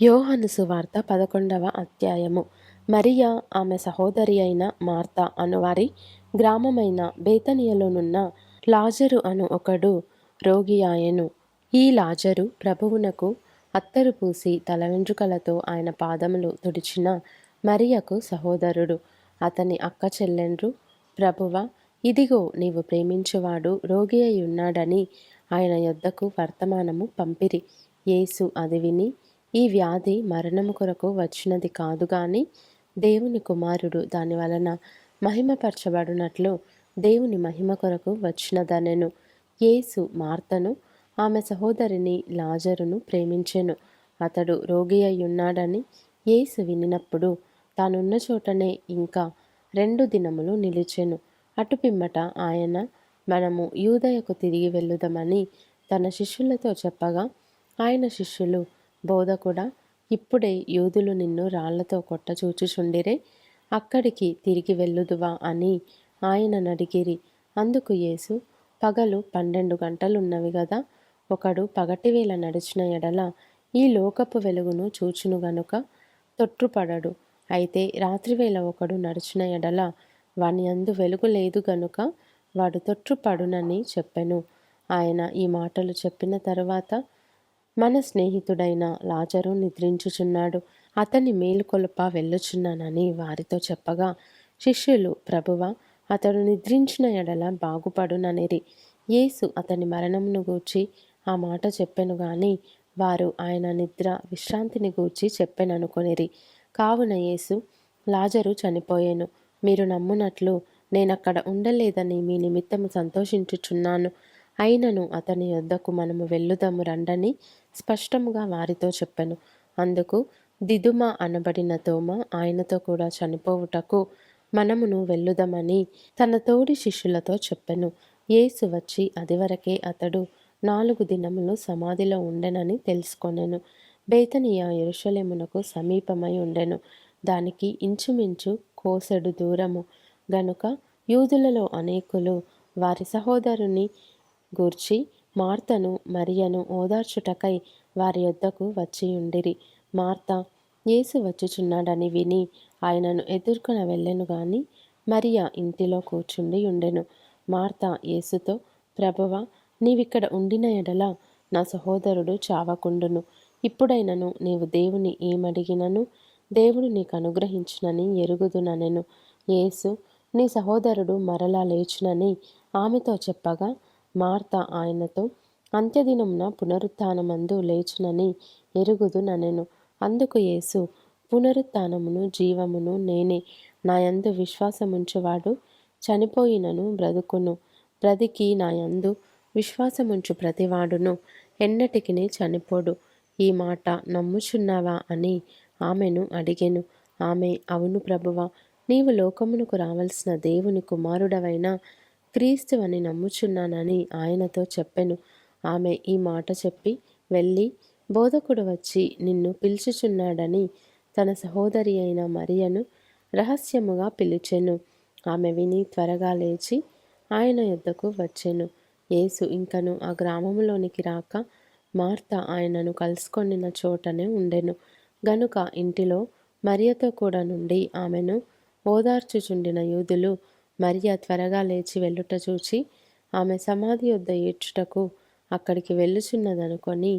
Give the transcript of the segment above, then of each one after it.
యోహాను సువార్త 11వ అధ్యాయము. మరియ ఆమె సహోదరి అయిన మార్త అనువారి గ్రామమైన బేతనియలోనున్న లాజరు అను ఒకడు రోగి ఆయెను. ఈ లాజరు ప్రభువునకు అత్తరు పూసి తల వెంట్రుకలతో ఆయన పాదములు తుడిచిన మరియకు సహోదరుడు. అతని అక్క చెల్లెండ్రు, ప్రభువా, ఇదిగో నీవు ప్రేమించువాడు రోగి అయి ఉన్నాడని ఆయన యొద్దకు వర్తమానము పంపిరి. యేసు అది విని, ఈ వ్యాధి మరణము కొరకు వచ్చినది కాదు గాని దేవుని కుమారుడు దాని వలన మహిమపరచబడినట్లు దేవుని మహిమ కొరకు వచ్చినదనెను. యేసు మార్తను, ఆమె సహోదరిని లాజరును ప్రేమించెను. అతడు రోగి అయ్యున్నాడని యేసు వినినప్పుడు తానున్న చోటనే ఇంకా 2 దినములు నిలిచెను. అటుపిమ్మట ఆయన, మనము యూదయకు తిరిగి వెళ్ళుదమని తన శిష్యులతో చెప్పగా, ఆయన శిష్యులు, బోధకుడా, ఇప్పుడే యూదులు నిన్ను రాళ్లతో కొట్టచూచుచుండిరే, అక్కడికి తిరిగి వెళ్ళుదువా అని ఆయననడిగిరి. అందుకు యేసు, పగలు 12 గంటలున్నవి గదా, ఒకడు పగటివేళ నడిచిన ఎడల ఈ లోకపు వెలుగును చూచును గనుక తొట్రుపడడు. అయితే రాత్రివేళ ఒకడు నడిచిన ఎడల వాని యందు వెలుగు లేదు గనుక వాడు తొట్రుపడునని చెప్పెను. ఆయన ఈ మాటలు చెప్పిన తరువాత, మన స్నేహితుడైన లాజరు నిద్రించుచున్నాడు, అతని మేలుకొలుప వెళ్ళుచున్నానని వారితో చెప్పగా, శిష్యులు, ప్రభువా, అతడు నిద్రించిన ఎడల బాగుపడుననిరి. యేసు అతని మరణమును గూర్చి ఆ మాట చెప్పెను గాని వారు ఆయన నిద్ర విశ్రాంతిని గూర్చి చెప్పెననుకొనిరి. కావున యేసు, లాజరు చనిపోయెను, మీరు నమ్మునట్లు నేనక్కడ ఉండలేదని మీ నిమిత్తము సంతోషించుచున్నాను. అయినను అతని యొద్దకు మనము వెళ్ళుదము రండని స్పష్టముగా వారితో చెప్పెను. అందుకు దిదుమ అనబడిన తోమ ఆయనతో కూడా చనిపోవుటకు మనమును వెళ్ళుదమని తన తోడి శిష్యులతో చెప్పెను. యేసు వచ్చి అదివరకే అతడు 4 దినములు సమాధిలో ఉండెనని తెలుసుకొనెను. బేతనియ యెరూషలేమునకు సమీపమై ఉండెను. దానికి ఇంచుమించు కోసెడు దూరము గనుక యూదులలో అనేకులు వారి సహోదరుని గూర్చి మార్తను మరియను ఓదార్చుటకై వారి యొద్దకు వచ్చియుండిరి. మార్త యేసు వచ్చుచున్నాడని విని ఆయనను ఎదుర్కొన వెళ్ళెను గాని మరియ ఇంటిలో కూర్చుండి ఉండెను. మార్త యేసుతో, ప్రభువా, నీవిక్కడ ఉండిన ఎడల నా సహోదరుడు చావకుండును. ఇప్పుడైనను నీవు దేవుని ఏమడిగినను దేవుడు నీకు అనుగ్రహించునని ఎరుగుదుననెను. యేసు, నీ సహోదరుడు మరలా లేచునని ఆమెతో చెప్పగా, మార్త ఆయనతో, అంత్యదినమున పునరుత్థానమందు లేచునని ఎరుగుదుననెను. అందుకు యేసు, పునరుత్థానమును జీవమును నేనే. నా యందు విశ్వాసముంచువాడు చనిపోయినను బ్రతుకును. బ్రతికి నా యందు విశ్వాసముంచు ప్రతివాడును ఎన్నటికిని చనిపోడు. ఈ మాట నమ్ముచున్నావా అని ఆమెను అడిగెను. ఆమె, అవును ప్రభువా, నీవు లోకమునకు రావలసిన దేవుని కుమారుడవైన క్రీస్తువని నమ్ముచున్నానని ఆయనతో చెప్పెను. ఆమె ఈ మాట చెప్పి వెళ్ళి, బోధకుడు వచ్చి నిన్ను పిలుచుచున్నాడని తన సహోదరి అయిన మరియను రహస్యముగా పిలిచెను. ఆమె విని త్వరగా లేచి ఆయన యొద్దకు వచ్చెను. యేసు ఇంకను ఆ గ్రామములోనికి రాక మార్త ఆయనను కలుసుకొనిన చోటనే ఉండెను గనుక ఇంటిలో మరియతో కూడా నుండి ఆమెను ఓదార్చుచుండిన యూదులు మరియ త్వరగా లేచి వెళ్ళుట చూచి ఆమె సమాధి యొద్ద ఏడ్చుటకు అక్కడికి వెళ్ళుచున్నదనుకొని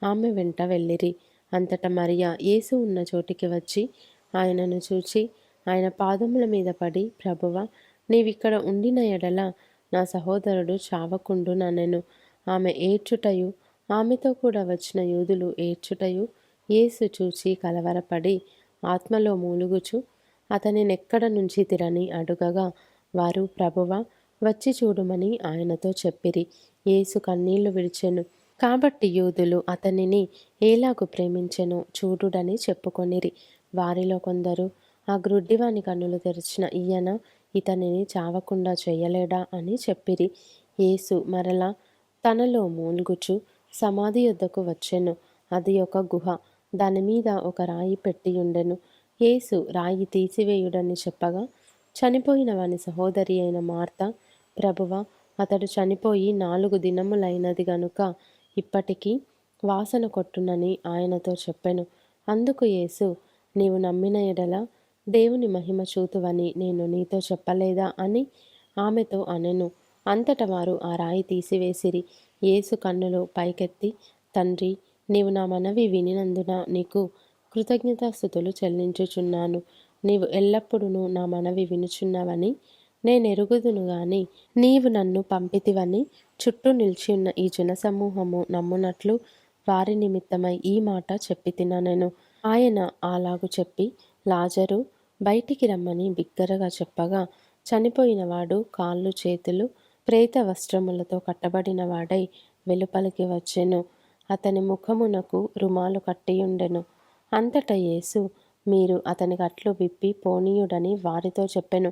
ఆమె వెంట వెళ్ళిరి. అంతటా మరియ యేసు ఉన్న చోటికి వచ్చి ఆయనను చూచి ఆయన పాదముల మీద పడి, ప్రభువా, నీవిక్కడ ఉండిన ఎడల నా సహోదరుడు చావకుండుననెను. ఆమె ఏడ్చుటయు ఆమెతో కూడా వచ్చిన యూదులు ఏడ్చుటయు యేసు చూచి కలవరపడి ఆత్మలో మూలుగుచు అతనినెక్కడ నుంచి తిరని అడుగగా, వారు, ప్రభువా, వచ్చి చూడుమని ఆయనతో చెప్పిరి. యేసు కన్నీళ్లు విడిచెను. కాబట్టి యూదులు అతనిని ఏలాగు ప్రేమించెనో చూడుడని చెప్పుకొనిరి. వారిలో కొందరు, ఆ గ్రుడ్డివాని కన్నులు తెరిచిన ఈయన ఇతనిని చావకుండా చేయలేడా అని చెప్పిరి. యేసు మరలా తనలో మూల్గుచు సమాధి యొద్దకు వచ్చెను. అది ఒక గుహ, దానిమీద ఒక రాయి పెట్టియుండెను. యేసు రాయి తీసివేయుడని చెప్పగా, చనిపోయిన వాని సహోదరి అయిన మార్త, ప్రభువా, అతడు చనిపోయి 4 దినములైనది గనుక ఇప్పటికీ వాసన కొట్టునని ఆయనతో చెప్పెను. అందుకు యేసు, నీవు నమ్మిన ఎడల దేవుని మహిమ చూతువని నేను నీతో చెప్పలేదా అని ఆమెతో అనెను. అంతట వారు ఆ రాయి తీసివేసిరి. యేసు కన్నులు పైకెత్తి, తండ్రి, నీవు నా మనవి వినినందున నీకు కృతజ్ఞతాస్థుతులు చెల్లించుచున్నాను. నీవు ఎల్లప్పుడూ నా మనవి వినుచున్నవని నేనెరుగుదును గాని నీవు నన్ను పంపితివని చుట్టూ నిలిచియున్న ఈ జనసమూహము నమ్మునట్లు వారి నిమిత్తమై ఈ మాట చెప్పి నేను. ఆయన అలాగు చెప్పి, లాజరు బయటికి రమ్మని బిగ్గరగా చెప్పగా, చనిపోయినవాడు కాళ్ళు చేతులు ప్రేత వస్త్రములతో కట్టబడిన వాడై వెలుపలికి వచ్చెను. అతని ముఖమునకు రుమాలు కట్టియుండెను. అంతట యేసు, మీరు అతనికి అట్లు విప్పి పోనీయుడని వారితో చెప్పెను.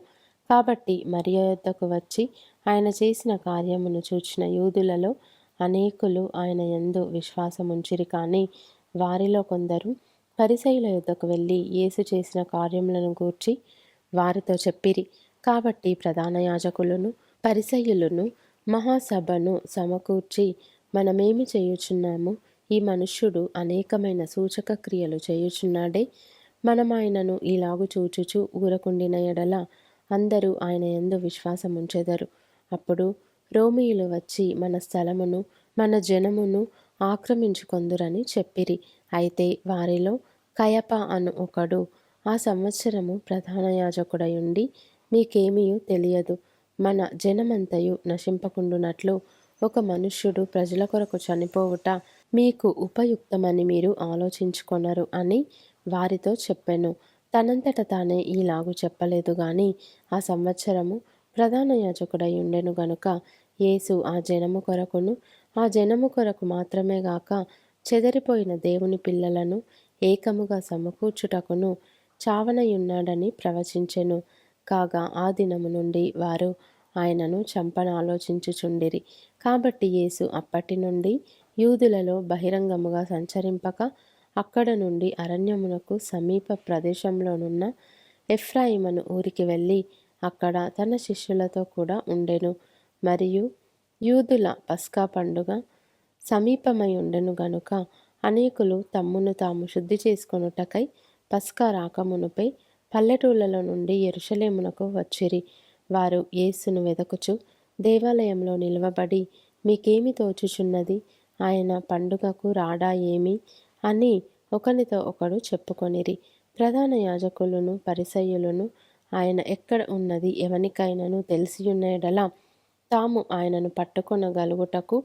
కాబట్టి మరియ యొద్దకు వచ్చి ఆయన చేసిన కార్యమును చూచిన యూదులలో అనేకులు ఆయన యందు విశ్వాసముంచిరి. కానీ వారిలో కొందరు పరిసయ్యుల యొద్దకు వెళ్ళి యేసు చేసిన కార్యములను గూర్చి వారితో చెప్పిరి. కాబట్టి ప్రధాన యాజకులను పరిసయ్యులను మహాసభను సమకూర్చి, మనమేమి చేయుచున్నాము? ఈ మనుష్యుడు అనేకమైన సూచక క్రియలు చేయుచున్నాడే. మనమాయనను ఇలాగు చూచుచు ఊరకుండిన ఎడల అందరూ ఆయన యందు విశ్వాసముంచెదరు. అప్పుడు రోమీయులు వచ్చి మన స్థలమును మన జనమును ఆక్రమించుకొందురని చెప్పిరి. అయితే వారిలో కయప అను ఒకడు, ఆ సంవత్సరము ప్రధాన యాజకుడయుండి, మీకేమీ తెలియదు, మన జనమంతయు నశింపకుండునట్లు ఒక మనుష్యుడు ప్రజల కొరకు చనిపోవుట మీకు ఉపయుక్తమని మీరు ఆలోచించుకొనరు అని వారితో చెప్పెను. తనంతట తానే ఈలాగు చెప్పలేదు గాని ఆ సంవత్సరము ప్రధాన యాజకుడై ఉండెను గనుక యేసు ఆ జనము కొరకు మాత్రమే గాక చెదరిపోయిన దేవుని పిల్లలను ఏకముగా సమకూర్చుటకును చావనయున్నాడని ప్రవచించెను. కాగా ఆ దినము నుండి వారు ఆయనను చంపనాలోచించుచుండిరి. కాబట్టి యేసు అప్పటి నుండి యూదులలో బహిరంగముగా సంచరింపక అక్కడ నుండి అరణ్యమునకు సమీప ప్రదేశంలోనున్న ఎఫ్రాయిమను ఊరికి వెళ్ళి అక్కడ తన శిష్యులతో కూడా ఉండెను. మరియు యూదుల పస్కా పండుగ సమీపమై ఉండెను గనుక అనేకులు తమ్మును తాము శుద్ధి చేసుకొనుటకై పస్కా రాకమునుపై పల్లెటూళ్ళలో నుండి యెరూషలేమునకు వచ్చిరి. వారు యేసును వెదకుచు దేవాలయంలో నిలువబడి, మీకేమి తోచుచున్నది? ఆయన పండుగకు రాడా ఏమి అని ఒకనితో ఒకడు చెప్పుకొనిరి. ప్రధాన యాజకులను పరిసయ్యులను ఆయన ఎక్కడ ఉన్నది ఎవనికైనాను తెలిసియున్న యెడల తాము ఆయనను పట్టుకొనగలుగుటకు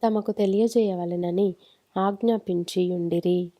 తమకు తెలియజేయవలెనని ఆజ్ఞాపించియుండిరి.